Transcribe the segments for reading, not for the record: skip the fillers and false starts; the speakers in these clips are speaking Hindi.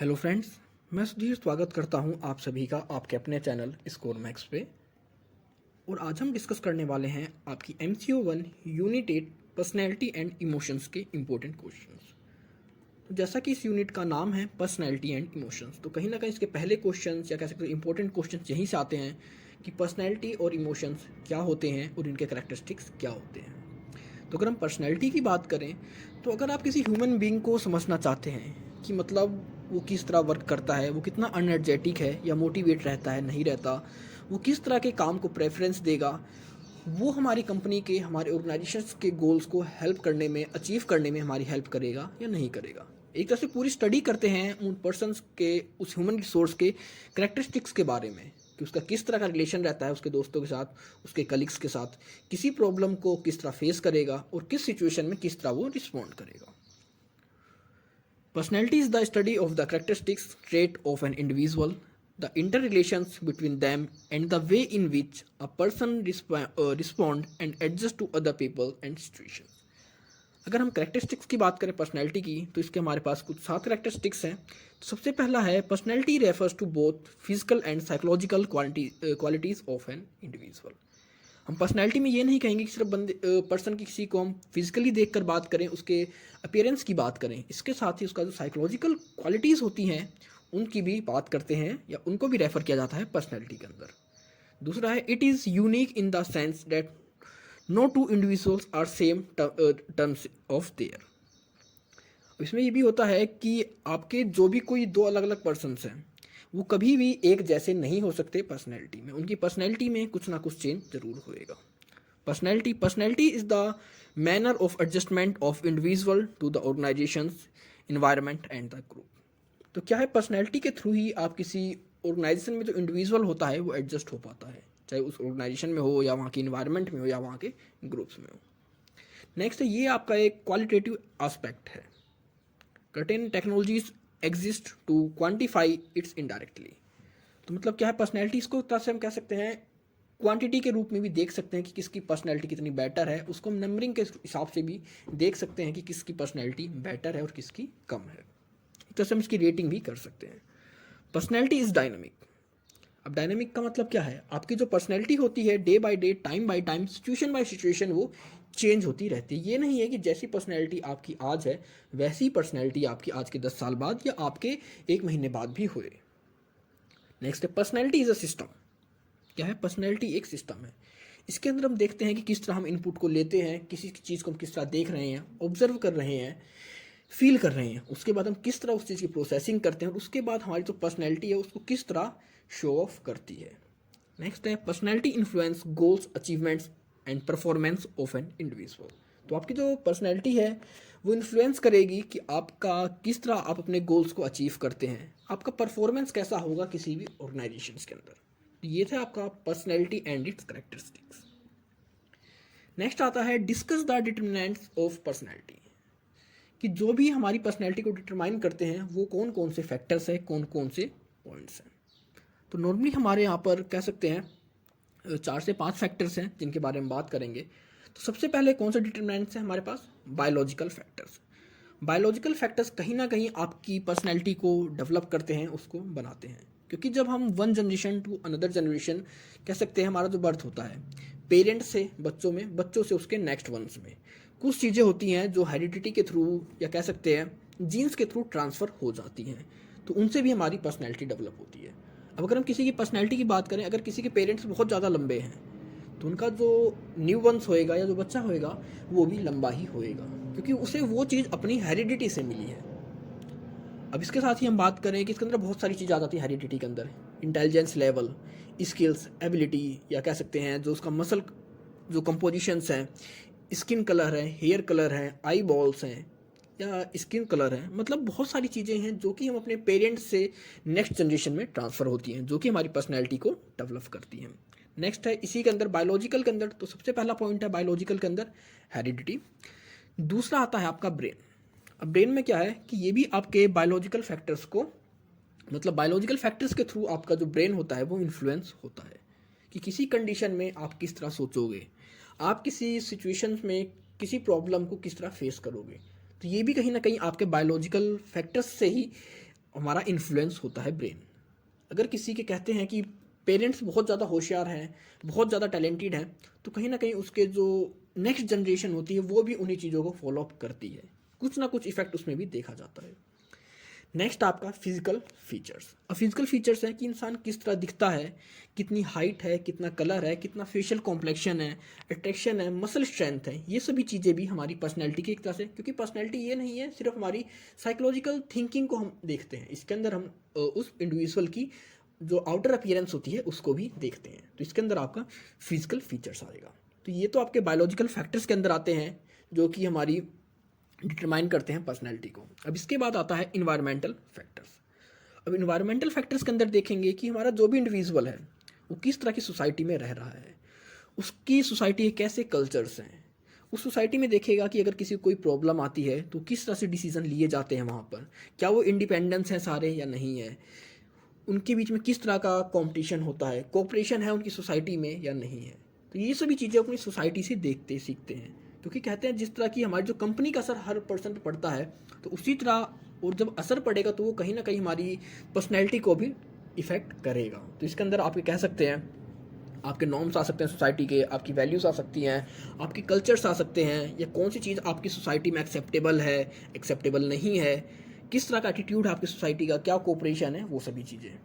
हेलो फ्रेंड्स, मैं सुधीर स्वागत करता हूं आप सभी का आपके अपने चैनल स्कोर मैक्स पे। और आज हम डिस्कस करने वाले हैं आपकी MCO 1 unit 8 personality and emotions के इम्पोर्टेंट क्वेश्चंस। तो जैसा कि इस यूनिट का नाम है पर्सनैलिटी एंड इमोशंस, तो कहीं ना कहीं इसके पहले क्वेश्चंस या कह सकते हैं इम्पोर्टेंट क्वेश्चंस यहीं से आते हैं कि पर्सनैलिटी और इमोशंस क्या होते हैं और इनके करेक्टरिस्टिक्स क्या होते हैं। तो अगर हम पर्सनैलिटी की बात करें, तो अगर आप किसी ह्यूमन बीइंग को समझना चाहते हैं कि मतलब वो किस तरह वर्क करता है, वो कितना एनर्जेटिक है या मोटिवेट रहता है, नहीं रहता, वो किस तरह के काम को प्रेफरेंस देगा, वो हमारी कंपनी के, हमारे ऑर्गेनाइजेशंस के गोल्स को हेल्प करने में, अचीव करने में हमारी हेल्प करेगा या नहीं करेगा। एक तरह से पूरी स्टडी करते हैं उन पर्सनस के, उस ह्यूमन रिसोर्स के करेक्टरिस्टिक्स के बारे में कि उसका किस तरह का रिलेशन रहता है उसके दोस्तों के साथ, उसके कलीग्स के साथ, किसी प्रॉब्लम को किस तरह फेस करेगा और किस सिचुएशन में किस तरह वो रिस्पॉन्ड करेगा। Personality is the study of the characteristics trait of an individual, the interrelations between them, and the way in which a person respond and adjust to other people and situations. अगर हम करेक्टरिस्टिक्स की बात करें पर्सनैलिटी की, तो इसके हमारे पास कुछ 7 करेक्टरिस्टिक्स हैं। तो सबसे पहला है personality refers to both physical and psychological qualities of an individual. हम पर्सनैलिटी में ये नहीं कहेंगे कि सिर्फ पर्सन की किसी को हम फिजिकली देख कर बात करें, उसके अपीयरेंस की बात करें, इसके साथ ही उसका जो साइकोलॉजिकल क्वालिटीज़ होती हैं उनकी भी बात करते हैं या उनको भी रेफर किया जाता है पर्सनैलिटी के अंदर। दूसरा है it is unique in the sense that no two individuals are same terms of their. इसमें ये भी होता है कि आपके जो भी कोई दो अलग अलग पर्सनस हैं वो कभी भी एक जैसे नहीं हो सकते पर्सनैलिटी में, उनकी पर्सनैलिटी में कुछ ना कुछ चेंज जरूर होएगा। Personality is the manner of adjustment of individual to the organisations, environment and the group. तो क्या है, पर्सनैलिटी के थ्रू ही आप किसी ऑर्गेनाइजेशन में जो इंडिविजुअल होता है वो एडजस्ट हो पाता है, चाहे उस ऑर्गेनाइजेशन में हो या वहाँ के इन्वायरमेंट में हो या वहाँ के ग्रुप्स में हो। नेक्स्ट है, ये आपका एक क्वालिटेटिव एस्पेक्ट है। Certain technologies exist to quantify its indirectly। तो मतलब क्या है, पर्सनैलिटी इसको तरह से हम कह सकते हैं क्वांटिटी के रूप में भी देख सकते हैं कि किसकी पर्सनैलिटी कितनी बेटर है, उसको हम नंबरिंग के हिसाब से भी देख सकते हैं कि किसकी पर्सनैलिटी बेटर है और किसकी कम है। एक तरह से हम इसकी रेटिंग भी कर सकते हैं। Personality is dynamic. अब डायनामिक का मतलब क्या है, आपकी जो पर्सनैलिटी होती है day by day, time by time, situation bye situation वो चेंज होती रहती है। ये नहीं है कि जैसी पर्सनैलिटी आपकी आज है वैसी पर्सनैलिटी आपकी आज के 10 साल बाद या आपके 1 महीने बाद भी हुए। नेक्स्ट है, पर्सनैलिटी इज़ अ सिस्टम। क्या है, पर्सनैलिटी एक सिस्टम है। इसके अंदर हम देखते हैं कि किस तरह हम इनपुट को लेते हैं, किसी चीज़ को हम किस तरह देख रहे हैं, ऑब्जर्व कर रहे हैं, फील कर रहे हैं, उसके बाद हम किस तरह उस चीज़ की प्रोसेसिंग करते हैं और उसके बाद हमारी जो पर्सनैलिटी है उसको किस तरह शो ऑफ करती है। नेक्स्ट है, personality influence goals, achievements and performance of an individual. तो आपकी जो पर्सनैलिटी है वो इन्फ्लुएंस करेगी कि आपका किस तरह आप अपने गोल्स को अचीव करते हैं, आपका परफॉर्मेंस कैसा होगा किसी भी ऑर्गेनाइजेशन के अंदर। तो ये था आपका personality and it's characteristics. Next आता है discuss the determinants of personality, कि जो भी हमारी पर्सनैलिटी को डिटरमाइन करते हैं वो कौन कौन से फैक्टर्स हैं, कौन कौन से पॉइंट्स हैं। तो नॉर्मली हमारे यहाँ पर कह सकते हैं 4 से 5 फैक्टर्स हैं जिनके बारे में बात करेंगे। तो सबसे पहले कौन से डिटरमिनेंट्स हैं हमारे पास, बायोलॉजिकल फैक्टर्स। बायोलॉजिकल फैक्टर्स कहीं ना कहीं आपकी पर्सनैलिटी को डेवलप करते हैं, उसको बनाते हैं। क्योंकि जब हम one generation to another generation कह सकते हैं, हमारा जो बर्थ होता है पेरेंट्स से बच्चों में, बच्चों से उसके नेक्स्ट वंस में, कुछ चीज़ें होती हैं जो हेरिडिटी के थ्रू या कह सकते हैं जीन्स के थ्रू ट्रांसफ़र हो जाती हैं, तो उनसे भी हमारी पर्सनैलिटी डेवलप होती है। अब अगर हम किसी की पर्सनैलिटी की बात करें, अगर किसी के पेरेंट्स बहुत ज़्यादा लंबे हैं तो उनका जो न्यू वंस होएगा या जो बच्चा होएगा वो भी लंबा ही होएगा, क्योंकि उसे वो चीज़ अपनी हेरिडिटी से मिली है। अब इसके साथ ही हम बात करें कि इसके अंदर बहुत सारी चीज़ आ जाती है हेरिडिटी के अंदर, इंटेलिजेंस लेवल, स्किल्स, एबिलिटी, या कह सकते हैं जो उसका मसल जो कंपोजिशंस हैं, स्किन कलर है, हेयर कलर है, आई बॉल्स हैं या स्किन कलर है, मतलब बहुत सारी चीज़ें हैं जो कि हम अपने पेरेंट्स से नेक्स्ट जनरेशन में ट्रांसफ़र होती हैं, जो कि हमारी पर्सनैलिटी को डेवलप करती हैं। नेक्स्ट है इसी के अंदर बायोलॉजिकल के अंदर, तो सबसे पहला पॉइंट है बायोलॉजिकल के अंदर हेरिडिटी। दूसरा आता है आपका ब्रेन। अब ब्रेन में क्या है कि ये भी आपके बायोलॉजिकल फैक्टर्स को, मतलब बायोलॉजिकल फैक्टर्स के थ्रू आपका जो ब्रेन होता है वो इन्फ्लुएंस होता है कि किसी कंडीशन में आप किस तरह सोचोगे, आप किसी सिचुएशन में किसी प्रॉब्लम को किस तरह फेस करोगे। तो ये भी कहीं ना कहीं आपके बायोलॉजिकल फैक्टर्स से ही हमारा इन्फ्लुएंस होता है ब्रेन। अगर किसी के कहते हैं कि पेरेंट्स बहुत ज़्यादा होशियार हैं, बहुत ज़्यादा टैलेंटेड हैं, तो कहीं ना कहीं उसके जो नेक्स्ट जनरेशन होती है वो भी उन्हीं चीज़ों को फॉलो अप करती है, कुछ ना कुछ इफेक्ट उसमें भी देखा जाता है। नेक्स्ट आपका फिजिकल फीचर्स। अब फिजिकल फीचर्स है कि इंसान किस तरह दिखता है, कितनी हाइट है, कितना कलर है, कितना फेशियल कॉम्प्लेक्शन है, अट्रैक्शन है, मसल स्ट्रेंथ है, ये सभी चीज़ें भी हमारी पर्सनैलिटी की एक तरह से, क्योंकि पर्सनैलिटी ये नहीं है सिर्फ हमारी साइकोलॉजिकल थिंकिंग को हम देखते हैं, इसके अंदर हम उस इंडिविजुअल की जो आउटर अपीयरेंस होती है उसको भी देखते हैं। तो इसके अंदर आपका फिजिकल फीचर्स आएगा। तो ये तो आपके बायोलॉजिकल फैक्टर्स के अंदर आते हैं जो कि हमारी डिटरमाइन करते हैं पर्सनैलिटी को। अब इसके बाद आता है इन्वायरमेंटल फैक्टर्स। अब इन्वायरमेंटल फैक्टर्स के अंदर देखेंगे कि हमारा जो भी इंडिविजुअल है वो किस तरह की सोसाइटी में रह रहा है, उसकी सोसाइटी के कैसे कल्चर्स हैं, उस सोसाइटी में देखेगा कि अगर किसी को कोई प्रॉब्लम आती है तो किस तरह से डिसीजन लिए जाते हैं वहाँ पर, क्या वो इंडिपेंडेंस हैं सारे या नहीं है, उनके बीच में किस तरह का कंपटीशन होता है, कोऑपरेशन है उनकी सोसाइटी में या नहीं है। तो ये सभी चीज़ें अपनी सोसाइटी से देखते सीखते हैं, क्योंकि कहते हैं जिस तरह की हमारी जो कंपनी का असर हर पर्सन पे पड़ता है तो उसी तरह, और जब असर पड़ेगा तो वो कहीं ना कहीं हमारी पर्सनैलिटी को भी इफ़ेक्ट करेगा। तो इसके अंदर आप ये कह सकते हैं आपके नॉर्म्स आ सकते हैं सोसाइटी के, आपकी वैल्यूज़ आ सकती हैं, आपके कल्चर्स आ सकते हैं, या कौन सी चीज़ आपकी सोसाइटी में एक्सेप्टेबल है, एक्सेप्टेबल नहीं है, किस तरह का एटीट्यूड है आपकी सोसाइटी का, क्या कोऑपरेशन है, वो सभी चीज़ें।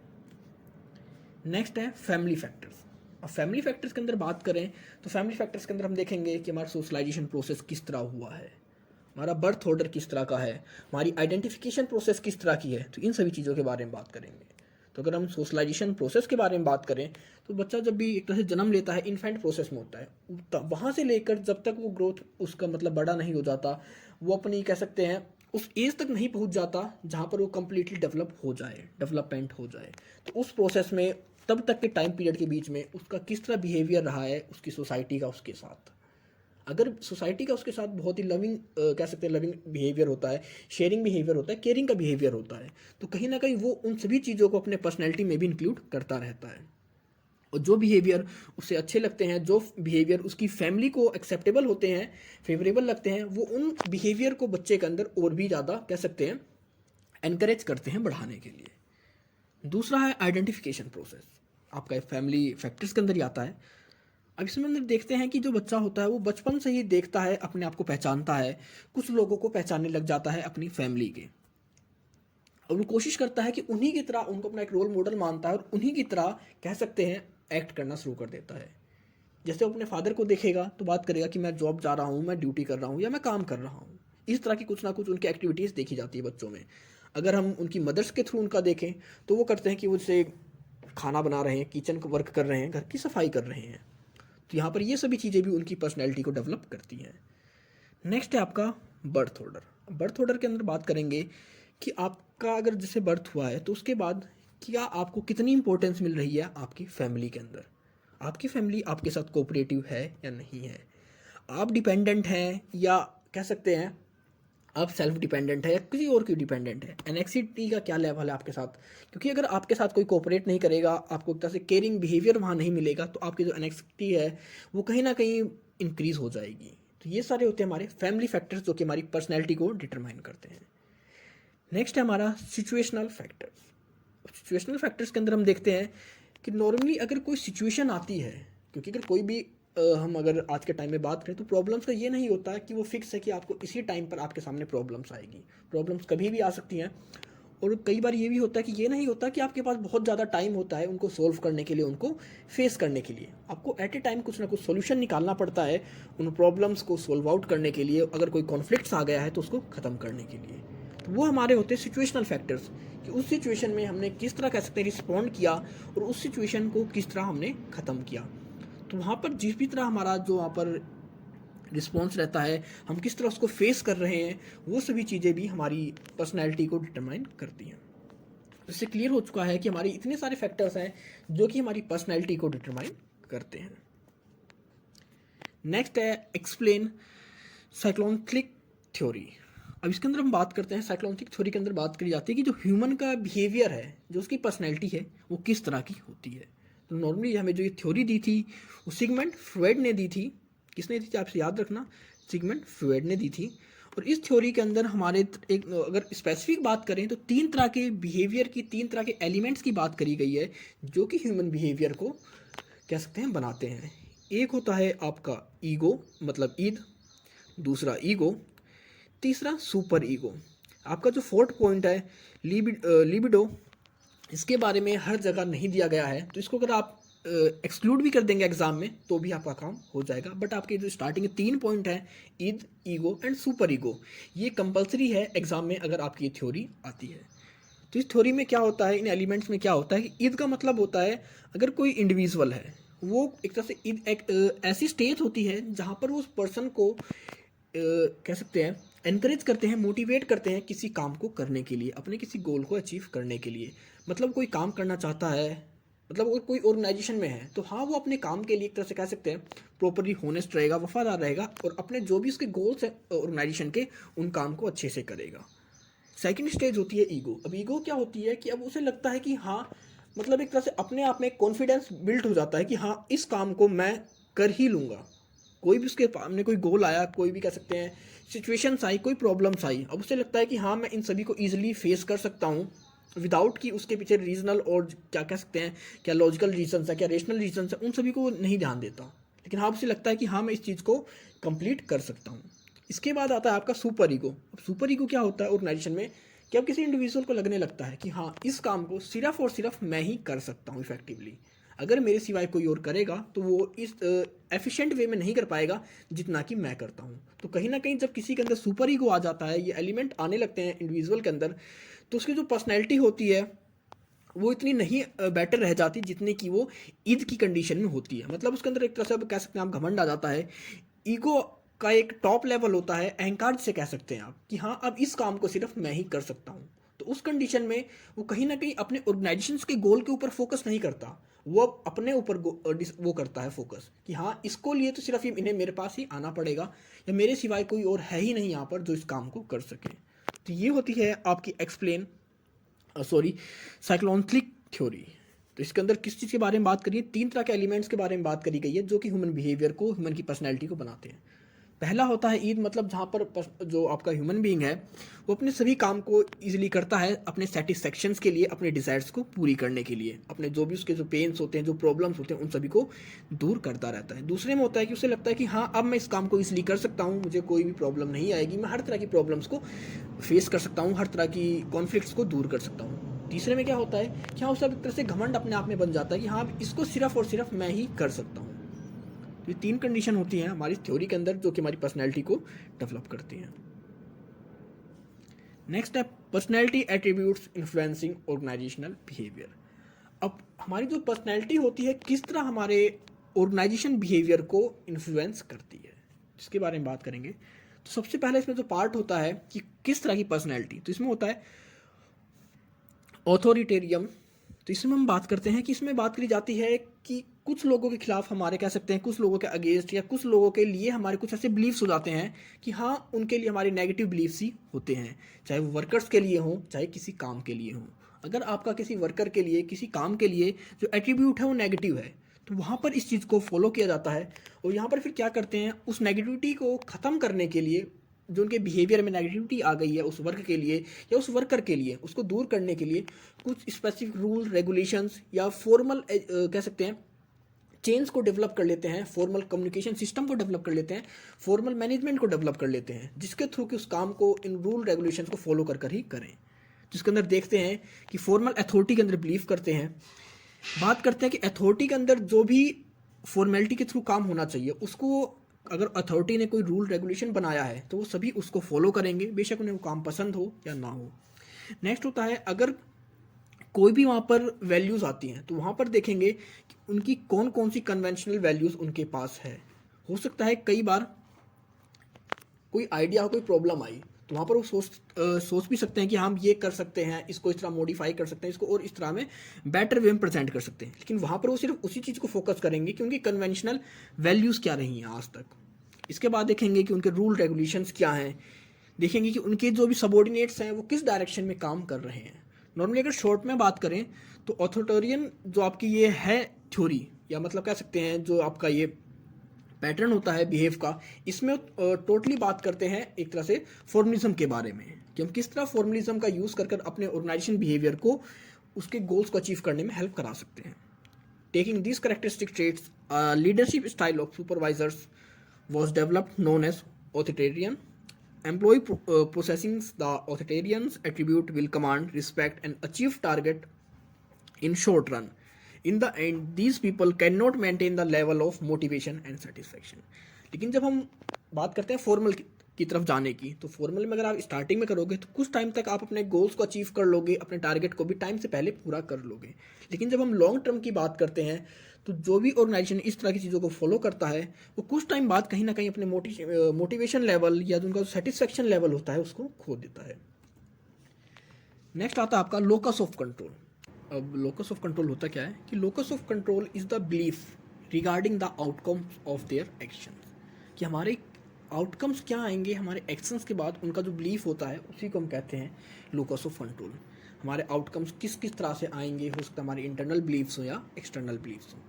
नेक्स्ट है फैमिली फैक्टर्स। अब फैमिली फैक्टर्स के अंदर बात करें तो फैमिली फैक्टर्स के अंदर हम देखेंगे कि हमारा सोशलाइजेशन प्रोसेस किस तरह हुआ है, हमारा बर्थ ऑर्डर किस तरह का है, हमारी आइडेंटिफिकेशन प्रोसेस किस तरह की है, तो इन सभी चीज़ों के बारे में बात करेंगे। तो अगर हम सोशलाइजेशन प्रोसेस के बारे में बात करें तो बच्चा जब भी एक तरह से जन्म लेता है इन्फेंट प्रोसेस में होता है, वहाँ से लेकर जब तक वो ग्रोथ उसका मतलब बड़ा नहीं हो जाता, वो अपनी कह सकते हैं उस एज तक नहीं पहुँच जाता जहाँ पर वो कम्प्लीटली डेवलप हो जाए, डेवलपमेंट हो जाए। तो उस प्रोसेस में तब तक के टाइम पीरियड के बीच में उसका किस तरह बिहेवियर रहा है उसकी सोसाइटी का उसके साथ। अगर सोसाइटी का उसके साथ बहुत ही लविंग कह सकते हैं लविंग बिहेवियर होता है, शेयरिंग बिहेवियर होता है, केयरिंग का बिहेवियर होता है, तो कहीं ना कहीं वो उन सभी चीज़ों को अपने पर्सनैलिटी में भी इंक्लूड करता रहता है। और जो बिहेवियर उसे अच्छे लगते हैं, जो बिहेवियर उसकी फैमिली को एक्सेप्टेबल होते हैं, फेवरेबल लगते हैं, वो उन बिहेवियर को बच्चे के अंदर और भी ज़्यादा कह सकते हैं एनकरेज करते हैं बढ़ाने के लिए। दूसरा है आइडेंटिफिकेशन प्रोसेस, आपका फैमिली फैक्टर्स के अंदर ही आता है। अब इसमें अंदर देखते हैं कि जो बच्चा होता है वो बचपन से ही देखता है, अपने आप को पहचानता है, कुछ लोगों को पहचानने लग जाता है अपनी फैमिली के, और वो कोशिश करता है कि उन्हीं की तरह, उनको अपना एक रोल मॉडल मानता है और उन्हीं की तरह कह सकते हैं एक्ट करना शुरू कर देता है। जैसे वो अपने फादर को देखेगा तो बात करेगा कि मैं जॉब जा रहा हूँ, मैं ड्यूटी कर रहा हूँ, या मैं काम कर रहा हूँ। इस तरह की कुछ ना कुछ उनकी एक्टिविटीज़ देखी जाती है बच्चों में। अगर हम उनकी मदर्स के थ्रू उनका देखें तो वो करते हैं कि वो जैसे खाना बना रहे हैं, किचन का वर्क कर रहे हैं, घर की सफाई कर रहे हैं। तो यहाँ पर ये सभी चीज़ें भी उनकी पर्सनैलिटी को डेवलप करती हैं। नेक्स्ट है आपका बर्थ ऑर्डर। बर्थ ऑर्डर के अंदर बात करेंगे कि आपका अगर जैसे बर्थ हुआ है तो उसके बाद क्या आपको कितनी इंपॉर्टेंस मिल रही है आपकी फैमिली के अंदर, आपकी फैमिली आपके साथ कोऑपरेटिव है या नहीं है, आप डिपेंडेंट हैं या कह सकते हैं आप सेल्फ डिपेंडेंट है या किसी और की डिपेंडेंट है, एनेक्सिटी का क्या लेवल है आपके साथ। क्योंकि अगर आपके साथ कोई कोऑपरेट नहीं करेगा, आपको एक तरह से केयरिंग बिहेवियर वहाँ नहीं मिलेगा, तो आपकी जो एनेक्सिटी है वो कहीं ना कहीं इंक्रीज हो जाएगी। तो ये सारे होते हैं हमारे फैमिली फैक्टर्स जो कि हमारी पर्सनैलिटी को डिटरमाइन करते हैं। नेक्स्ट है हमारा सिचुएशनल फैक्टर्स। सिचुएशनल फैक्टर्स के अंदर हम देखते हैं कि नॉर्मली अगर कोई सिचुएशन आती है, क्योंकि अगर कोई भी हम अगर आज के टाइम में बात करें तो प्रॉब्लम्स का ये नहीं होता है कि वो फिक्स है कि आपको इसी टाइम पर आपके सामने प्रॉब्लम्स आएगी। प्रॉब्लम्स कभी भी आ सकती हैं, और कई बार ये भी होता है कि ये नहीं होता कि आपके पास बहुत ज़्यादा टाइम होता है उनको सॉल्व करने के लिए, उनको फेस करने के लिए। आपको एट ए टाइम कुछ ना कुछ सोल्यूशन निकालना पड़ता है उन प्रॉब्लम्स को सॉल्व आउट करने के लिए, अगर कोई कॉन्फ्लिक्ट्स आ गया है तो उसको ख़त्म करने के लिए। तो वो हमारे होते हैं सिचुएशनल फैक्टर्स, कि उस सिचुएशन में हमने किस तरह कह सकते हैं रिस्पॉन्ड किया और उस सिचुएशन को किस तरह हमने ख़त्म किया। तो वहाँ पर जिस भी तरह हमारा जो वहाँ पर रिस्पॉन्स रहता है, हम किस तरह उसको फेस कर रहे हैं, वो सभी चीज़ें भी हमारी पर्सनैलिटी को डिटरमाइन करती हैं। इससे क्लियर हो चुका है कि हमारी इतने सारे फैक्टर्स हैं जो कि हमारी पर्सनैलिटी को डिटरमाइन करते हैं। नेक्स्ट है एक्सप्लेन साइक्लोनिक थ्योरी। अब इसके अंदर हम बात करते हैं, साइक्लोनिक थ्योरी के अंदर बात करी जाती है कि जो ह्यूमन का बिहेवियर है, जो उसकी पर्सनैलिटी है, वो किस तरह की होती है। तो नॉर्मली हमें जो ये थ्योरी दी थी वो सिगमंड फ्रॉइड ने दी थी। किसने दी थी आपसे याद रखना, सिगमंड फ्रॉइड ने दी थी। और इस थ्योरी के अंदर हमारे एक अगर स्पेसिफिक बात करें तो तीन तरह के बिहेवियर की, तीन तरह के एलिमेंट्स की बात करी गई है जो कि ह्यूमन बिहेवियर को कह सकते हैं बनाते हैं। एक होता है आपका ईगो मतलब ईद, दूसरा ईगो, तीसरा सुपर ईगो। आपका जो फोर्थ पॉइंट है लिबिडो, इसके बारे में हर जगह नहीं दिया गया है, तो इसको अगर आप एक्सक्लूड भी कर देंगे एग्जाम में तो भी आपका काम हो जाएगा। बट आपके जो स्टार्टिंग के 3 पॉइंट हैं Eid, ego and super ego, ये कंपलसरी है एग्जाम में अगर आपकी ये थ्योरी आती है। तो इस थ्योरी में क्या होता है, इन एलिमेंट्स में क्या होता है कि ईद का मतलब होता है अगर कोई इंडिविजुअल है, वो एक तरह से ईद एक ऐसी स्टेज होती है जहाँ पर वो उस पर्सन को कह सकते हैं एनकरेज करते हैं, मोटिवेट करते हैं किसी काम को करने के लिए, अपने किसी गोल को अचीव करने के लिए। मतलब कोई काम करना चाहता है, मतलब अगर कोई ऑर्गेनाइजेशन में है तो हाँ वो अपने काम के लिए एक तरह से कह सकते हैं प्रॉपरली होनेस्ट रहेगा, वफादार रहेगा और अपने जो भी उसके गोल्स हैं ऑर्गेनाइजेशन के, उन काम को अच्छे से करेगा। सेकंड स्टेज होती है ईगो। अब ईगो क्या होती है कि अब उसे लगता है कि हाँ, मतलब एक तरह से अपने आप में कॉन्फिडेंस बिल्ड हो जाता है कि हाँ इस काम को मैं कर ही लूँगा। कोई भी उसके सामने कोई गोल आया, कोई भी कह सकते हैं सिचुएशंस आई, कोई प्रॉब्लम्स आई, अब उसे लगता है कि हाँ मैं इन सभी को ईजिली फेस कर सकता हूँ विदाउट कि उसके पीछे रीजनल और क्या कह सकते हैं, क्या लॉजिकल रीजन्स है, क्या रेशनल रीजन्स है, उन सभी को नहीं ध्यान देता। लेकिन हाँ उसे लगता है कि हाँ मैं इस चीज़ को कंप्लीट कर सकता हूँ। इसके बाद आता है आपका सुपर ईगो। अब सुपर ईगो क्या होता है ऑर्गेनाइजेशन में कि अब किसी इंडिविजुअल को लगने लगता है कि हाँ इस काम को सिर्फ और सिर्फ मैं ही कर सकता हूँ इफेक्टिवली, अगर मेरे सिवाय कोई और करेगा तो वो इस एफिशिएंट वे में नहीं कर पाएगा जितना कि मैं करता हूँ। तो कहीं ना कहीं जब किसी के अंदर सुपर ईगो आ जाता है, ये एलिमेंट आने लगते हैं इंडिविजुअल के अंदर, तो उसकी जो पर्सनैलिटी होती है वो इतनी नहीं बेटर रह जाती जितनी कि वो ईद की कंडीशन में होती है। मतलब उसके अंदर एक तरह से अब कह सकते हैं आप घमंड आ जाता है। ईगो का एक टॉप लेवल होता है, अहंकार जिसे कह सकते हैं आप, कि हाँ अब इस काम को सिर्फ मैं ही कर सकता हूँ। तो उस कंडीशन में वो कहीं ना कहीं अपने ऑर्गेनाइजेशन के गोल के ऊपर फोकस नहीं करता, वो अपने ऊपर वो करता है फोकस कि हाँ इसको लिए तो सिर्फ इन्हें मेरे पास ही आना पड़ेगा या मेरे सिवाय कोई और है ही नहीं यहाँ पर जो इस काम को कर सके। तो ये होती है आपकी साइक्लोन्थिक थ्योरी। तो इसके अंदर किस चीज़ के बारे में बात करिए, 3 तरह के एलिमेंट्स के बारे में बात करी गई है जो कि ह्यूमन बिहेवियर को, ह्यूमन की पर्सनैलिटी को बनाते हैं। पहला होता है ईद, मतलब जहाँ पर जो आपका ह्यूमन बीइंग है वो अपने सभी काम को ईजिली करता है अपने सेटिस्फैक्शंस के लिए, अपने डिज़ायर्स को पूरी करने के लिए, अपने जो भी उसके जो पेन्स होते हैं, जो प्रॉब्लम्स होते हैं, उन सभी को दूर करता रहता है। दूसरे में होता है कि उसे लगता है कि हाँ अब मैं इस काम को ईजिली कर सकता हूँ, मुझे कोई भी प्रॉब्लम नहीं आएगी, मैं हर तरह की प्रॉब्लम्स को फेस कर सकता हूँ, हर तरह की कॉन्फ्लिक्ट्स को दूर कर सकता हूँ। तीसरे में क्या होता है कि हाँ उसे एक तरह से घमंड अपने आप में बन जाता है कि हाँ इसको सिर्फ और सिर्फ मैं ही कर सकता हूँ। तो ये 3 कंडीशन होती हैं हमारी थ्योरी के अंदर जो कि हमारी पर्सनैलिटी को डेवलप करती हैं। नेक्स्ट है personality attributes influencing organisational behaviour. अब हमारी जो पर्सनैलिटी होती है किस तरह हमारे ऑर्गेनाइजेशन बिहेवियर को इन्फ्लुएंस करती है, जिसके बारे में बात करेंगे। तो सबसे पहले इसमें जो पार्ट होता है कि किस तरह की पर्सनैलिटी, तो इसमें होता है ऑथोरिटेरियम। तो इसमें हम बात करते हैं कि इसमें बात करी जाती है कि कुछ लोगों के खिलाफ हमारे कह सकते हैं, कुछ लोगों के अगेंस्ट या कुछ लोगों के लिए हमारे कुछ ऐसे बिलीव्स हो जाते हैं कि हाँ उनके लिए हमारे नेगेटिव बिलीव्स ही होते हैं, चाहे वो वर्कर्स के लिए हों चाहे किसी काम के लिए हों। अगर आपका किसी वर्कर के लिए, किसी काम के लिए जो एट्रीब्यूट है वो नेगेटिव है तो वहाँ पर इस चीज़ को फॉलो किया जाता है। और यहाँ पर फिर क्या करते हैं, उस नेगेटिविटी को ख़त्म करने के लिए, जो उनके बिहेवियर में नेगेटिविटी आ गई है उस वर्क के लिए या उस वर्कर के लिए, उसको दूर करने के लिए कुछ स्पेसिफिक रूल रेगुलेशंस या फॉर्मल कह सकते हैं चेंज को डेवलप कर लेते हैं, फॉर्मल कम्युनिकेशन सिस्टम को डेवलप कर लेते हैं, फॉर्मल मैनेजमेंट को डेवलप कर लेते हैं, जिसके थ्रू कि उस काम को इन रूल रेगुलेशंस को फॉलो कर ही करें। जिसके अंदर देखते हैं कि फॉर्मल अथॉरिटी के अंदर बिलीव करते हैं, बात करते हैं कि अथॉरिटी के अंदर जो भी फॉर्मेलिटी के थ्रू काम होना चाहिए उसको, अगर अथॉरिटी ने कोई रूल रेगुलेशन बनाया है तो वो सभी उसको फॉलो करेंगे, बेशक उन्हें वो काम पसंद हो या ना हो। नेक्स्ट होता है अगर कोई भी वहाँ पर वैल्यूज़ आती हैं तो वहाँ पर देखेंगे कि उनकी कौन कौन सी कन्वेंशनल वैल्यूज़ उनके पास है। हो सकता है कई बार कोई आइडिया हो, कोई प्रॉब्लम आई तो वहाँ पर वो सोच भी सकते हैं कि हम ये कर सकते हैं, इसको इस तरह मॉडिफाई कर सकते हैं, इसको और इस तरह में बेटर वे में प्रेजेंट कर सकते हैं। लेकिन वहाँ पर वो सिर्फ उसी चीज़ को फोकस करेंगे कि उनकी कन्वेंशनल वैल्यूज़ क्या रही हैं आज तक। इसके बाद देखेंगे कि उनके रूल रेगुलेशंस क्या हैं, देखेंगे कि उनके जो भी सबॉर्डिनेट्स हैं वो किस डायरेक्शन में काम कर रहे हैं। नॉर्मली अगर शॉर्ट में बात करें तो ऑथोरिटेरियन जो आपकी ये है थ्योरी, या मतलब कह सकते हैं जो आपका ये पैटर्न होता है बिहेव का, इसमें टोटली बात करते हैं एक तरह से फॉर्मलिज्म के बारे में कि हम किस तरह फॉर्मलिज्म का यूज़ कर अपने ऑर्गेनाइजेशन बिहेवियर को उसके गोल्स को अचीव करने में हेल्प करा सकते हैं. Taking this characteristic traits, leadership style of supervisors was developed known as authoritarian. Employee possessing the authoritarian's attribute will command respect and achieve target in short run. In the end, these people cannot maintain the level of motivation and satisfaction. लेकिन जब हम बात करते हैं फॉर्मल की तरफ जाने की, तो फॉर्मल में अगर आप स्टार्टिंग में करोगे तो कुछ टाइम तक आप अपने गोल्स को अचीव कर लोगे, अपने टारगेट को भी टाइम से पहले पूरा कर लोगे. लेकिन जब हम लॉन्ग टर्म की बात करते हैं तो जो भी ऑर्गेनाइजेशन इस तरह की चीज़ों को फॉलो करता है वो कुछ टाइम बाद कहीं ना कहीं अपने मोटिवेशन लेवल या जो उनका सेटिस्फेक्शन लेवल होता है उसको खो देता है. नेक्स्ट आता है आपका लोकस ऑफ कंट्रोल. अब लोकस ऑफ कंट्रोल होता क्या है कि locus of control is the belief regarding the outcomes of their action, कि हमारे आउटकम्स क्या आएंगे हमारे एक्शंस के बाद, उनका जो बिलीफ होता है उसी को हम कहते हैं लोकस ऑफ कंट्रोल. हमारे आउटकम्स किस किस तरह से आएंगे, हो सकता है हमारे इंटरनल बिलीफ्स हो या एक्सटर्नल बिलीफ्स हो.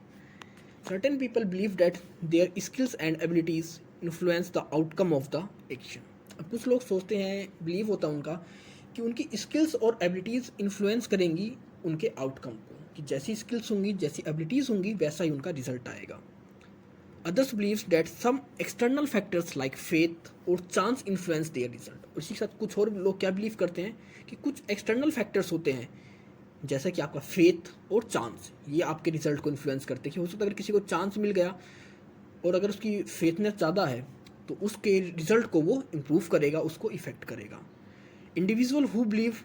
Certain people believe that their skills and abilities influence the outcome of the action. अब कुछ लोग सोचते हैं, बिलीव होता है उनका कि उनकी स्किल्स और एबिलिटीज़ इन्फ्लुएंस करेंगी उनके आउटकम को, कि जैसी स्किल्स होंगी जैसी एबिलिटीज़ होंगी वैसा ही उनका रिजल्ट आएगा. Others believes that some external factors like faith और chance influence their result. और इसी के साथ कुछ और लोग क्या बिलीव करते हैं कि कुछ एक्सटर्नल फैक्टर्स होते हैं जैसे कि आपका फेथ और चांस, ये आपके रिजल्ट को इन्फ्लुएंस करते हैं. कि हो सकता है अगर किसी को चांस मिल गया और अगर उसकी फेथनेस ज़्यादा है तो उसके रिजल्ट को वो इम्प्रूव करेगा, उसको इफेक्ट करेगा. Individual who believe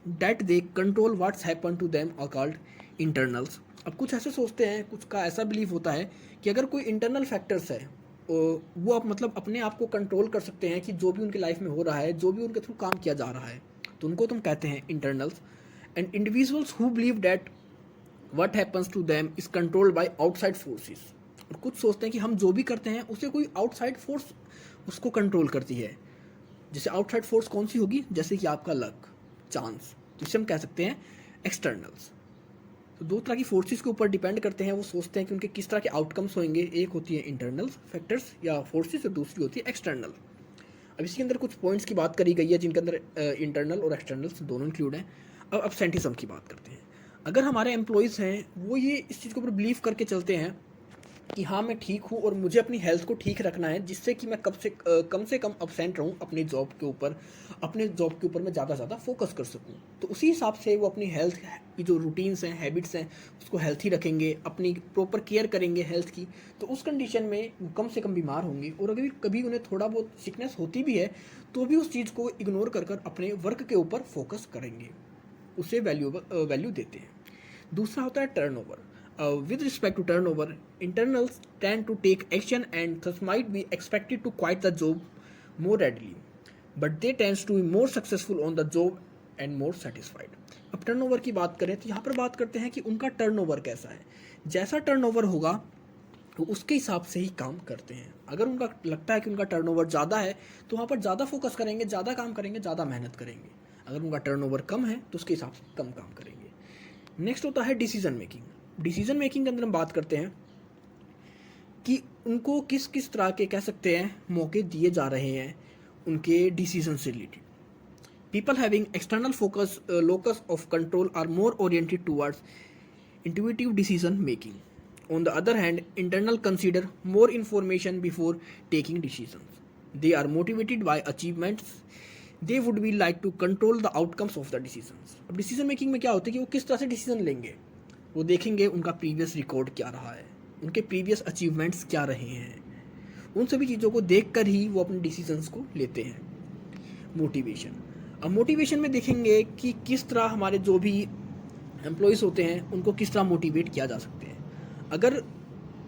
that they control what's happen to them are called internals. अब कुछ ऐसे सोचते हैं, कुछ का ऐसा बिलीव होता है कि अगर कोई इंटरनल फैक्टर्स है वो आप मतलब अपने आप को कंट्रोल कर सकते हैं कि जो भी उनके लाइफ में हो रहा है, जो भी उनके थ्रू काम किया जा रहा है, तो उनको तुम कहते हैं internals. And individuals who believe that what happens to them is controlled by outside forces. और कुछ सोचते हैं कि हम जो भी करते हैं उसे कोई आउटसाइड फोर्स उसको कंट्रोल करती है. जैसे आउटसाइड फोर्स कौन सी होगी, जैसे कि आपका लक, चांस, तो इसे हम कह सकते हैं एक्सटर्नल्स. तो दो तरह की फोर्सेस के ऊपर डिपेंड करते हैं, वो सोचते हैं कि उनके किस तरह के आउटकम्स होंगे. एक होती है इंटरनल फैक्टर्स या फोर्सेस और दूसरी होती है एक्सटर्नल. अब इसके अंदर कुछ पॉइंट्स की बात करी गई है जिनके अंदर इंटरनल और एक्सटर्नल्स दोनों इंक्लूड हैं. अब एब्सेंटिज्म की बात करते हैं. अगर हमारे एम्प्लॉयज़ हैं वो ये इस चीज़ के ऊपर बिलीव करके चलते हैं कि हाँ मैं ठीक हूँ और मुझे अपनी हेल्थ को ठीक रखना है जिससे कि मैं कम से कम अब्सेंट रहूँ अपनी जॉब के ऊपर, अपने जॉब के ऊपर मैं ज़्यादा से ज़्यादा फोकस कर सकूँ, तो उसी हिसाब से वो अपनी हेल्थ की जो रूटीन्स हैं, हैबिट्स हैं, उसको हेल्थी रखेंगे, अपनी प्रॉपर केयर करेंगे हेल्थ की. तो उस कंडीशन में वो कम से कम बीमार होंगे और अगर कभी उन्हें थोड़ा बहुत सिकनेस होती भी है तो भी उस चीज़ को इग्नोर कर अपने वर्क के ऊपर फोकस करेंगे, उसे वैल्यू देते हैं. दूसरा होता है turnover. With respect to turnover, internals tend to take action and thus might be expected to quit the job more readily, but they tends to be more successful on the job and more satisfied. अब टर्नओवर की बात करें तो यहाँ पर बात करते हैं कि उनका टर्नओवर कैसा है. जैसा टर्नओवर होगा तो उसके हिसाब से ही काम करते हैं. अगर उनका लगता है कि उनका टर्नओवर ज़्यादा है तो वहाँ पर ज़्यादा फोकस करेंगे, ज़्यादा काम करेंगे, ज़्यादा मेहनत करेंगे. अगर उनका टर्नओवर कम है तो उसके हिसाब से कम काम करेंगे. नेक्स्ट होता है डिसीजन मेकिंग. डिसीजन मेकिंग के अंदर हम बात करते हैं कि उनको किस किस तरह के कह सकते हैं मौके दिए जा रहे हैं उनके डिसीजन से रिलेटेड. People having external focus locus of control are more oriented towards intuitive decision making. On the other hand, internal consider more information before taking decision. They are motivated by achievements. They would be like to control the outcomes of the decisions. अब डिसीजन मेकिंग में क्या होता है कि वो किस तरह से डिसीजन लेंगे, वो देखेंगे उनका प्रीवियस रिकॉर्ड क्या रहा है, उनके प्रीवियस अचीवमेंट्स क्या रहे हैं, उन सभी चीज़ों को देखकर ही वो अपने डिसीजंस को लेते हैं. मोटिवेशन. अब मोटिवेशन में देखेंगे कि किस तरह हमारे जो भी एम्प्लॉयज़ होते हैं उनको किस तरह मोटिवेट किया जा सकते हैं. अगर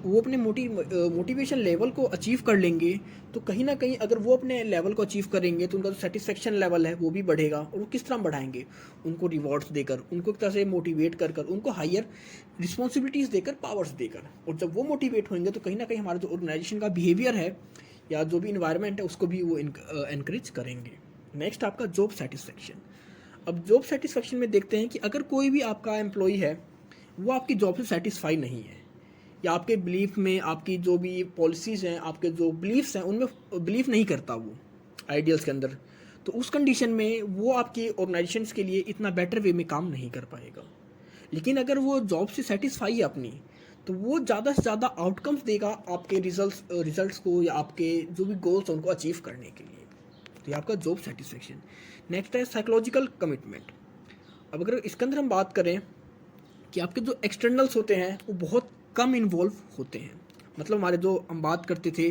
वो अपने मोटिवेशन लेवल को अचीव कर लेंगे तो कहीं ना कहीं अगर वो अपने लेवल को अचीव करेंगे तो उनका जो सेटिस्फेक्शन लेवल है वो भी बढ़ेगा. और वो किस तरह बढ़ाएंगे, उनको रिवॉर्ड्स देकर, उनको एक तरह से मोटिवेट कर उनको हायर रिस्पॉन्सिबिलिटीज़ देकर, पावर्स देकर. और जब वो मोटिवेट होंगे तो कहीं ना कहीं हमारा जो ऑर्गेनाइजेशन का बिहेवियर है या जो भी इन्वायरमेंट है उसको भी वो इनक्रेज करेंगे. नेक्स्ट आपका जॉब सेटिस्फेक्शन. अब जॉब सेटिस्फेक्शन में देखते हैं कि अगर कोई भी आपका एम्प्लॉई है वो आपकी जॉब से सेटिस्फाई नहीं है या आपके बिलीफ में, आपकी जो भी पॉलिसीज़ हैं, आपके जो बिलीफ्स हैं उनमें बिलीव नहीं करता वो आइडियल्स के अंदर, तो उस कंडीशन में वो आपकी ऑर्गेनाइजेशंस के लिए इतना बेटर वे में काम नहीं कर पाएगा। लेकिन अगर वो जॉब से सेटिस्फाई है अपनी, तो वो ज़्यादा से ज़्यादा आउटकम्स देगा आपके रिजल्ट्स को या आपके जो भी गोल्स हैं उनको अचीव करने के लिए। तो ये आपका जॉब सेटिस्फेक्शन। नेक्स्ट है साइकोलॉजिकल कमिटमेंट। अब अगर इसके अंदर हम बात करें कि आपके जो एक्सटर्नल्स होते हैं वो बहुत कम इन्वॉल्व होते हैं, मतलब हमारे जो हम बात करते थे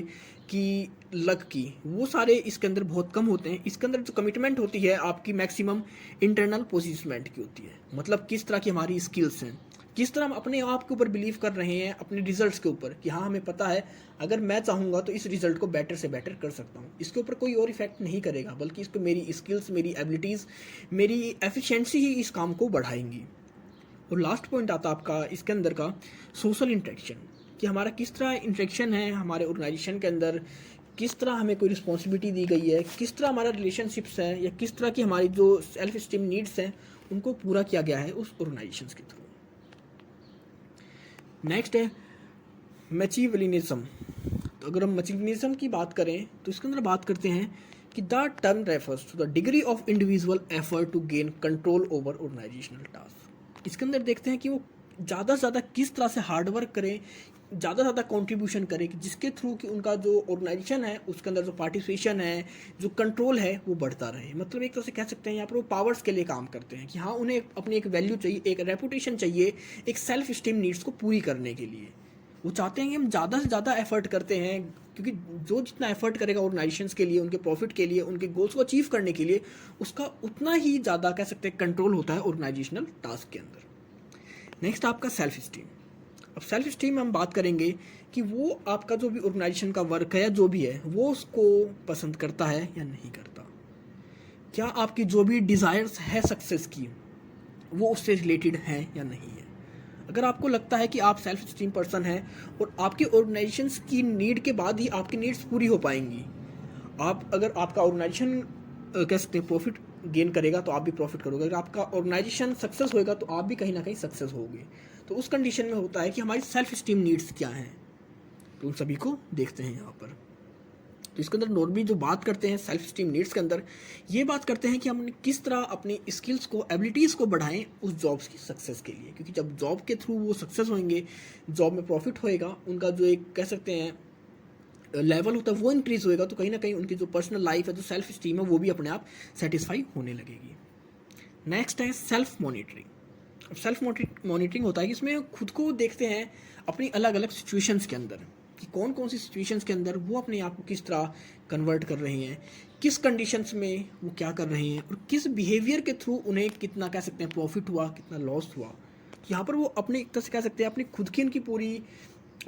कि लक की, वो सारे इसके अंदर बहुत कम होते हैं। इसके अंदर जो कमिटमेंट होती है आपकी मैक्सिमम इंटरनल पोजिशमेंट की होती है, मतलब किस तरह की हमारी स्किल्स हैं, किस तरह हम अपने आप के ऊपर बिलीव कर रहे हैं, अपने रिजल्ट्स के ऊपर कि हाँ हमें पता है अगर मैं चाहूँगा तो इस रिजल्ट को बेटर से बेटर कर सकता हूँ। इसके ऊपर कोई और इफेक्ट नहीं करेगा, बल्कि इस पर मेरी स्किल्स, मेरी एबिलिटीज़, मेरी एफिशिएंसी ही इस काम को बढ़ाएंगी। और लास्ट पॉइंट आता है आपका इसके अंदर का सोशल इंटरेक्शन, कि हमारा किस तरह इंटरेक्शन है हमारे ऑर्गेनाइजेशन के अंदर, किस तरह हमें कोई रिस्पॉन्सिबिलिटी दी गई है, किस तरह हमारा रिलेशनशिप्स है, या किस तरह की हमारी जो सेल्फ स्टीम नीड्स हैं उनको पूरा किया गया है उस ऑर्गेनाइजेशन के थ्रू। नेक्स्ट है मैचिवलिनिज्म। तो अगर हम मैचिवलिनिज्म की बात करें तो इसके अंदर बात करते हैं कि the term refers to the degree of individual effort to gain control over organisational task. इसके अंदर देखते हैं कि वो ज़्यादा से ज़्यादा किस तरह से हार्डवर्क करें, ज़्यादा से ज़्यादा कंट्रीब्यूशन करें कि जिसके थ्रू कि उनका जो ऑर्गेनाइजेशन है उसके अंदर जो पार्टिसिपेशन है, जो कंट्रोल है वो बढ़ता रहे। मतलब एक तरह से कह सकते हैं यहाँ पर वो पावर्स के लिए काम करते हैं कि हाँ उन्हें अपनी एक वैल्यू चाहिए, एक रेपुटेशन चाहिए, एक सेल्फ स्टीम नीड्स को पूरी करने के लिए। वो चाहते हैं कि हम ज़्यादा से ज़्यादा एफर्ट करते हैं, क्योंकि जो जितना एफर्ट करेगा ऑर्गेनाइजेशंस के लिए, उनके प्रॉफिट के लिए, उनके गोल्स को अचीव करने के लिए, उसका उतना ही ज़्यादा कह सकते हैं कंट्रोल होता है ऑर्गेनाइजेशनल टास्क के अंदर। नेक्स्ट आपका सेल्फ स्टीम। अब सेल्फ स्टीम में हम बात करेंगे कि वो आपका जो भी ऑर्गेनाइजेशन का वर्क है या जो भी है वो उसको पसंद करता है या नहीं करता, क्या आपकी जो भी डिज़ायर्स है सक्सेस की वो उससे रिलेटेड हैं या नहीं है। अगर आपको लगता है कि आप सेल्फ स्टीम पर्सन हैं और आपकी ऑर्गेनाइजेशन की नीड के बाद ही आपकी नीड्स पूरी हो पाएंगी, आप अगर आपका ऑर्गेनाइजेशन कह सकते हैं प्रॉफिट गेन करेगा तो आप भी प्रॉफिट करोगे, अगर आपका ऑर्गेनाइजेशन सक्सेस होएगा तो आप भी कहीं ना कहीं सक्सेस होगे। तो उस कंडीशन में होता है कि हमारी सेल्फ स्टीम नीड्स क्या हैं, तो उन सभी को देखते हैं यहाँ पर। तो इसके अंदर नॉर्मली जो बात करते हैं सेल्फ स्टीम नीड्स के अंदर, ये बात करते हैं कि हम किस तरह अपनी स्किल्स को, एबिलिटीज़ को बढ़ाएं उस जॉब्स की सक्सेस के लिए, क्योंकि जब जॉब के थ्रू वो सक्सेस होंगे, जॉब में प्रॉफिट होएगा, उनका जो एक कह सकते हैं लेवल होता है वो इंक्रीज़ होएगा, तो कहीं ना कहीं उनकी जो पर्सनल लाइफ है, जो सेल्फ स्टीम है, वो भी अपने आप सेटिस्फाई होने लगेगी। नेक्स्ट है सेल्फ मॉनिटरिंग। अब सेल्फ मॉनिटरिंग होता है कि इसमें खुद को देखते हैं अपनी अलग अलग सिचुएशंस के अंदर कि कौन कौन सी सिचुएशंस के अंदर वो अपने आप को किस तरह कन्वर्ट कर रहे हैं, किस कंडीशंस में वो क्या कर रहे हैं, और किस बिहेवियर के थ्रू उन्हें कितना कह सकते हैं प्रॉफिट हुआ, कितना लॉस हुआ। यहाँ पर वो अपने एक तरह से कह सकते हैं अपनी खुद की उनकी पूरी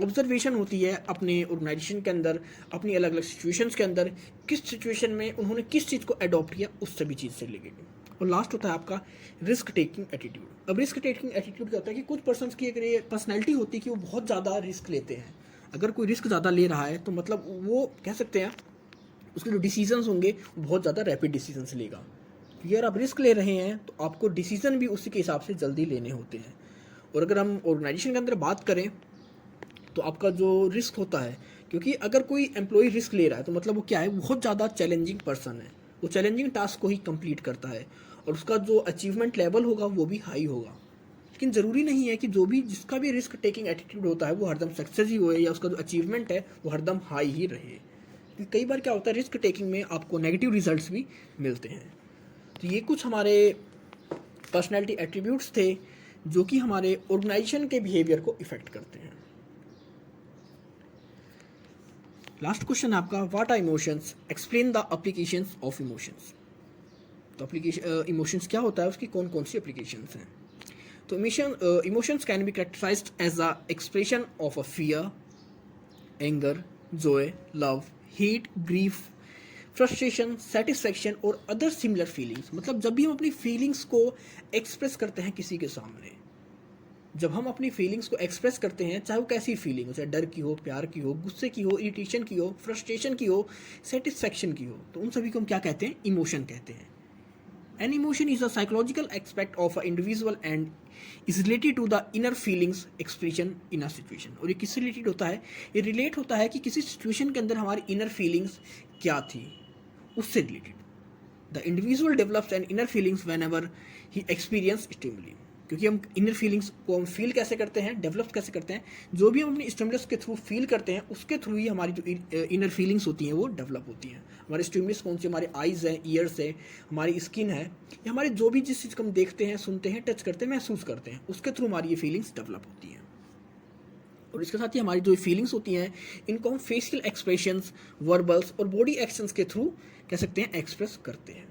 ऑब्जर्वेशन होती है अपने ऑर्गेनाइजेशन के अंदर, अपनी अलग अलग सिचुएशंस के अंदर, किस सिचुएशन में उन्होंने किस चीज़ को अडॉप्ट किया, उस सभी चीज़ से रिलेटेड। और लास्ट होता है आपका रिस्क टेकिंग एटीट्यूड। अब रिस्क टेकिंग एटीट्यूड क्या होता है कि कुछ पर्सन्स की एक पर्सनैलिटी होती है कि वो बहुत ज़्यादा रिस्क लेते हैं। अगर कोई रिस्क ज़्यादा ले रहा है तो मतलब वो कह सकते हैं उसके जो डिसीजंस होंगे वो बहुत ज़्यादा रैपिड डिसीजंस लेगा। अगर आप रिस्क ले रहे हैं तो आपको डिसीजन भी उसी के हिसाब से जल्दी लेने होते हैं। और अगर हम ऑर्गेनाइजेशन के अंदर बात करें तो आपका जो रिस्क होता है, क्योंकि अगर कोई एम्प्लॉय रिस्क ले रहा है तो मतलब वो क्या है, बहुत ज़्यादा चैलेंजिंग पर्सन है, वो चैलेंजिंग टास्क को ही कंप्लीट करता है और उसका जो अचीवमेंट लेवल होगा वो भी हाई होगा। लेकिन ज़रूरी नहीं है कि जो भी जिसका भी रिस्क टेकिंग एटीट्यूड होता है वो हरदम सक्सेस ही होए या उसका जो अचीवमेंट है वो हरदम हाई ही रहे। कई बार क्या होता है रिस्क टेकिंग में आपको नेगेटिव रिजल्ट्स भी मिलते हैं। तो ये कुछ हमारे पर्सनैलिटी एट्रीब्यूट्स थे जो कि हमारे ऑर्गेनाइजेशन के बिहेवियर को इफेक्ट करते हैं। लास्ट क्वेश्चन आपका, what are emotions, explain the applications of emotions. तो एप्लीकेशन इमोशंस क्या होता है, उसकी कौन कौन सी एप्लीकेशंस हैं। तो emotions can be characterised as the expression of a fear, anger, joy, love, hate, grief, frustration, satisfaction और अदर सिमिलर फीलिंग्स। मतलब जब भी हम अपनी फीलिंग्स को एक्सप्रेस करते हैं किसी के सामने, जब हम अपनी फीलिंग्स को एक्सप्रेस करते हैं, चाहे वो कैसी फीलिंग हो, चाहे डर की हो, प्यार की हो, गुस्से की हो, इरिटेशन की हो, फ्रस्ट्रेशन की हो, सेटिस्फैक्शन की हो, तो उन सभी को हम क्या कहते हैं, इमोशन कहते हैं। An emotion is a psychological aspect of an individual and is related to the inner feelings expression in a situation. और ये किससे रिलेटेड होता है? ये रिलेट होता है कि किसी सिचुएशन के अंदर हमारी इनर फीलिंग्स क्या थी, उससे related. The individual develops an inner feelings when ever he experience stimuli. क्योंकि हम इनर फीलिंग्स को हम फील कैसे करते हैं, डेवलप कैसे करते हैं, जो भी हम अपनी स्टिमुलस के थ्रू फील करते हैं उसके थ्रू ही हमारी जो इनर फीलिंग्स होती हैं वो डेवलप होती हैं. हमारे स्टिमुलस कौन सी, हमारे आइज़ हैं, ईयर्स है, हमारी स्किन है, या हमारे जो भी जिस चीज़ को हम देखते हैं, सुनते हैं, टच करते हैं, महसूस करते हैं, उसके थ्रू हमारी ये फीलिंग्स डेवलप होती हैं. और इसके साथ ही हमारी जो फीलिंग्स होती हैं इनको हम फेशियल एक्सप्रेशंस, वर्बल्स और बॉडी एक्शंस के थ्रू कह सकते हैं एक्सप्रेस करते हैं.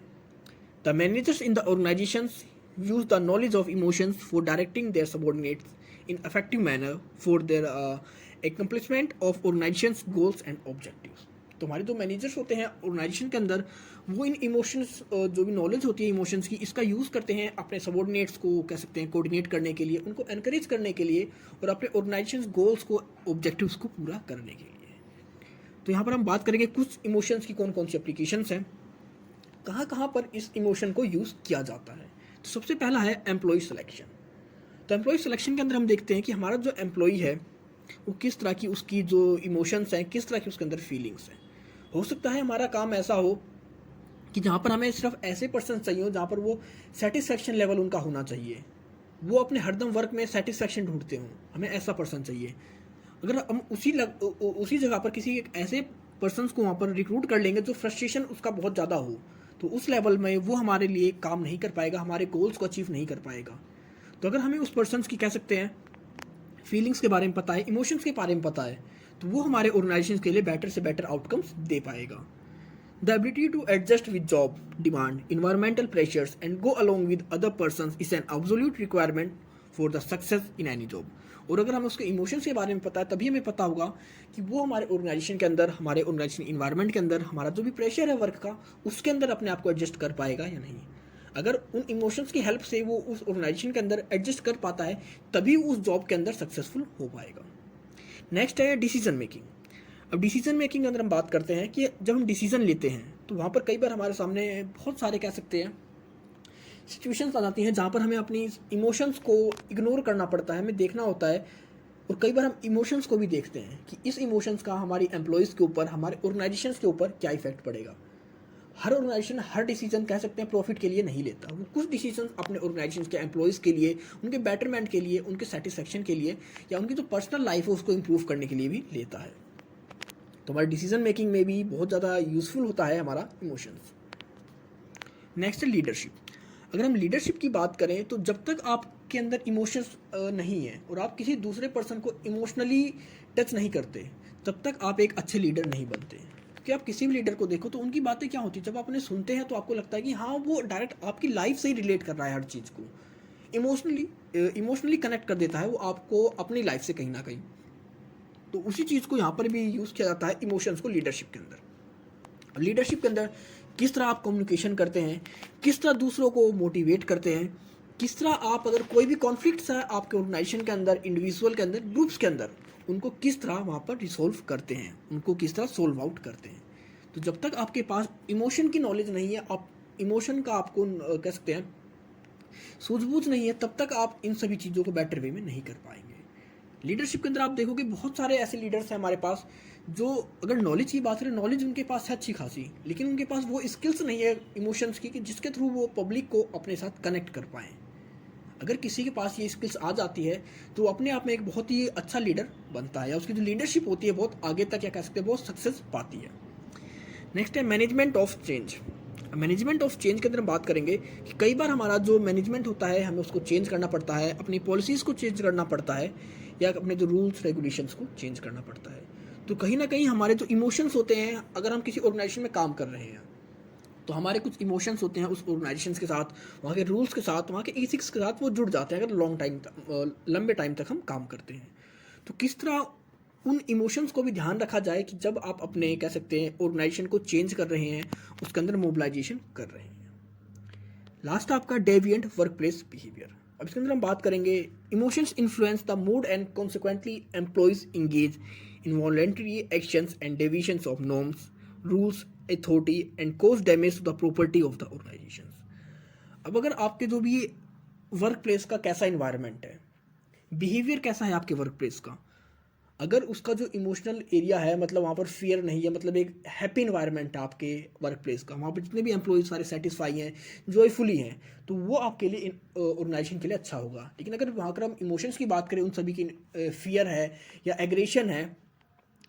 The managers in the organisations use the knowledge of emotions for directing their subordinates in effective manner for their accomplishment of organization's goals and objectives. तो हमारे जो मैनेजर्स होते हैं ऑर्गेनाइजेशन के अंदर, वो इन इमोशंस, जो भी नॉलेज होती है इमोशंस की, इसका यूज़ करते हैं अपने सबॉर्डिनेट्स को कह सकते हैं कोऑर्डिनेट करने के लिए, उनको एनकरेज करने के लिए और अपने ऑर्गेनाइजेशन गोल्स को, ऑब्जेक्टिव्स को पूरा करने के लिए. तो यहाँ पर हम बात करेंगे कुछ इमोशंस की कौन कौन सी एप्लीकेशंस हैं, कहाँ कहाँ पर इस इमोशन को यूज़ किया जाता है. तो सबसे पहला है एम्प्लॉय सिलेक्शन. तो एम्प्लॉय सिलेक्शन के अंदर हम देखते हैं कि हमारा जो एम्प्लॉय है वो किस तरह की उसकी जो इमोशंस हैं, किस तरह की उसके अंदर फीलिंग्स हैं. हो सकता है हमारा काम ऐसा हो कि जहाँ पर हमें सिर्फ ऐसे पर्सन चाहिए हो जहाँ पर वो सेटिस्फेक्शन लेवल उनका होना चाहिए, वो अपने हरदम वर्क में सेटिस्फेक्शन ढूंढते हों, हमें ऐसा पर्सन चाहिए. अगर हम उसी जगह पर किसी एक ऐसे पर्सन को वहाँ पर रिक्रूट कर लेंगे जो फ्रस्ट्रेशन उसका बहुत ज़्यादा हो, तो उस लेवल में वो हमारे लिए काम नहीं कर पाएगा, हमारे गोल्स को अचीव नहीं कर पाएगा. तो अगर हमें उस पर्सन की कह सकते हैं फीलिंग्स के बारे में पता है, इमोशंस के बारे में पता है, तो वो हमारे ऑर्गेनाइजेशन के लिए बेटर से बेटर आउटकम्स दे पाएगा. The ability to adjust with job demand, environmental pressures and go along with other person is an absolute requirement for the success in any job. और अगर हमें उसके इमोशंस के बारे में पता है, तभी हमें पता होगा कि वो हमारे ऑर्गेनाइजेशन के अंदर, हमारे ऑर्गेनाइजेशन इन्वायरमेंट के अंदर, हमारा जो भी प्रेशर है वर्क का, उसके अंदर अपने आप को एडजस्ट कर पाएगा या नहीं. अगर उन इमोशंस की हेल्प से वो उस ऑर्गेनाइजेशन के अंदर एडजस्ट कर पाता है, तभी उस जॉब के अंदर सक्सेसफुल हो पाएगा. नेक्स्ट है डिसीजन मेकिंग. अब डिसीजन मेकिंग के अंदर हम बात करते हैं कि जब हम डिसीजन लेते हैं तो वहाँ पर कई बार हमारे सामने बहुत सारे कह सकते हैं सिचुएशंस आ जाती हैं जहाँ पर हमें अपनी इमोशंस को इग्नोर करना पड़ता है, हमें देखना होता है. और कई बार हम इमोशंस को भी देखते हैं कि इस इमोशंस का हमारी एम्प्लॉयज़ के ऊपर, हमारे ऑर्गेनाइजेशन के ऊपर क्या इफेक्ट पड़ेगा. हर ऑर्गेनाइजेशन हर डिसीजन कह सकते हैं प्रॉफिट के लिए नहीं लेता, वो कुछ डिसीजन अपने ऑर्गेनाइजेशन के एम्प्लॉयज़ के लिए, उनके बेटरमेंट के लिए, उनके सेटिस्फेक्शन के लिए, या उनकी जो पर्सनल लाइफ है उसको इम्प्रूव करने के लिए भी लेता है. तो हमारी डिसीजन मेकिंग में भी बहुत ज़्यादा यूज़फुल होता है हमारा इमोशंस. नेक्स्ट है लीडरशिप. अगर हम लीडरशिप की बात करें तो जब तक आपके अंदर इमोशंस नहीं है और आप किसी दूसरे पर्सन को इमोशनली टच नहीं करते, तब तक आप एक अच्छे लीडर नहीं बनते. क्योंकि आप किसी भी लीडर को देखो तो उनकी बातें क्या होती है, जब आप उन्हें सुनते हैं तो आपको लगता है कि हाँ, वो डायरेक्ट आपकी लाइफ से ही रिलेट कर रहा है, हर चीज़ को इमोशनली कनेक्ट कर देता है वो आपको अपनी लाइफ से कहीं ना कहीं. तो उसी चीज़ को यहाँ पर भी यूज़ किया जाता है इमोशंस को लीडरशिप के अंदर. लीडरशिप के अंदर किस तरह आप कम्युनिकेशन करते हैं, किस तरह दूसरों को मोटिवेट करते हैं, किस तरह आप अगर कोई भी कॉन्फ्लिक्ट्स है आपके ऑर्गेनाइजेशन के अंदर, इंडिविजुअल के अंदर, ग्रुप्स के अंदर, उनको किस तरह वहाँ पर रिसोल्व करते हैं, उनको किस तरह सोल्व आउट करते हैं. तो जब तक आपके पास इमोशन की नॉलेज नहीं है, आप इमोशन का आपको कह सकते हैं सूझबूझ नहीं है, तब तक आप इन सभी चीज़ों को बेटर वे में नहीं कर पाएंगे. लीडरशिप के अंदर आप देखोगे बहुत सारे ऐसे लीडर्स हैं हमारे पास जो, अगर नॉलेज की बात करें, नॉलेज उनके पास है अच्छी खासी, लेकिन उनके पास वो स्किल्स नहीं है इमोशंस की कि जिसके थ्रू वो पब्लिक को अपने साथ कनेक्ट कर पाएँ. अगर किसी के पास ये स्किल्स आ जाती है तो अपने आप में एक बहुत ही अच्छा लीडर बनता है, या उसकी जो लीडरशिप होती है बहुत आगे तक, या कह सकते हैं बहुत सक्सेस पाती है. नेक्स्ट है management of change. Management of change के अंदर हम बात करेंगे कि कई बार हमारा जो मैनेजमेंट होता है हमें उसको चेंज करना पड़ता है, अपनी पॉलिसीज़ को चेंज करना पड़ता है, या अपने जो रूल्स रेगुलेशंस को चेंज करना पड़ता है. तो कहीं ना कहीं हमारे जो इमोशंस होते हैं, अगर हम किसी ऑर्गेनाइजेशन में काम कर रहे हैं तो हमारे कुछ इमोशंस होते हैं उस ऑर्गेनाइजेशन के साथ, वहाँ के रूल्स के साथ, वहाँ के एथिक्स के साथ वो जुड़ जाते हैं अगर लंबे टाइम तक हम काम करते हैं. तो किस तरह उन इमोशंस को भी ध्यान रखा जाए कि जब आप अपने कह सकते हैं ऑर्गेनाइजेशन को चेंज कर रहे हैं, उसके अंदर मोबिलाइजेशन कर रहे हैं. लास्ट आपका डेविएंट वर्क प्लेस बिहेवियर. अब इसके अंदर हम बात करेंगे emotions influence the mood and consequently employees engage in voluntary actions and deviations of norms, rules, authority and cause damage to the property of the organizations. अब अगर आपके जो भी वर्क प्लेस का कैसा इन्वायरमेंट है, बिहेवियर कैसा है आपके वर्क प्लेस का, अगर उसका जो इमोशनल एरिया है, मतलब वहाँ पर फियर नहीं है, मतलब एक हैप्पी इन्वायरमेंट है आपके वर्क प्लेस का, वहाँ पर जितने भी एम्प्लॉयज़ सारे सेटिस्फाई हैं, जॉयफुली हैं, तो वो आपके लिए ऑर्गेनाइजेशन के लिए अच्छा होगा। लेकिन अगर वहाँ पर हम इमोशंस की बात करें, उन सभी की फियर है या एग्रेशन है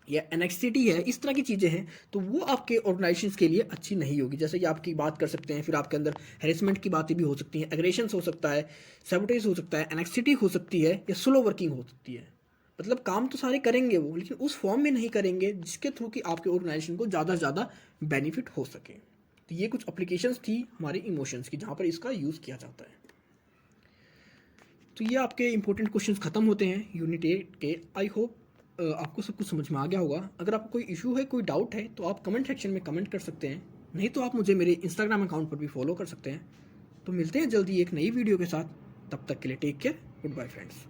या एनेक्सिटी है, इस तरह की चीज़ें हैं, तो वो आपके ऑर्गेनाइजेशन के लिए अच्छी नहीं होगी। जैसे कि आपकी बात कर सकते हैं, फिर आपके अंदर हेरेसमेंट की बातें भी हो सकती हैं, एग्रेशन हो सकता है, सैबोटेज हो सकता है, एनेक्सिटी हो सकती है, या स्लो वर्किंग हो सकती है। मतलब काम तो सारे करेंगे वो, लेकिन उस फॉर्म में नहीं करेंगे जिसके थ्रू कि आपके ऑर्गेनाइजेशन को ज़्यादा से ज़्यादा बेनिफिट हो सके। तो ये कुछ एप्लीकेशंस थी हमारे इमोशंस की, जहाँ पर इसका यूज़ किया जाता है। तो ये आपके इंपॉर्टेंट क्वेश्चंस खत्म होते हैं यूनिट 8 के। आई होप आपको सब कुछ समझ में आ गया होगा। अगर आपको कोई इशू है, कोई डाउट है, तो आप कमेंट सेक्शन में कमेंट कर सकते हैं, नहीं तो आप मुझे मेरे इंस्टाग्राम अकाउंट पर भी फॉलो कर सकते हैं। तो मिलते हैं जल्दी एक नई वीडियो के साथ, तब तक के लिए take care, good bye friends.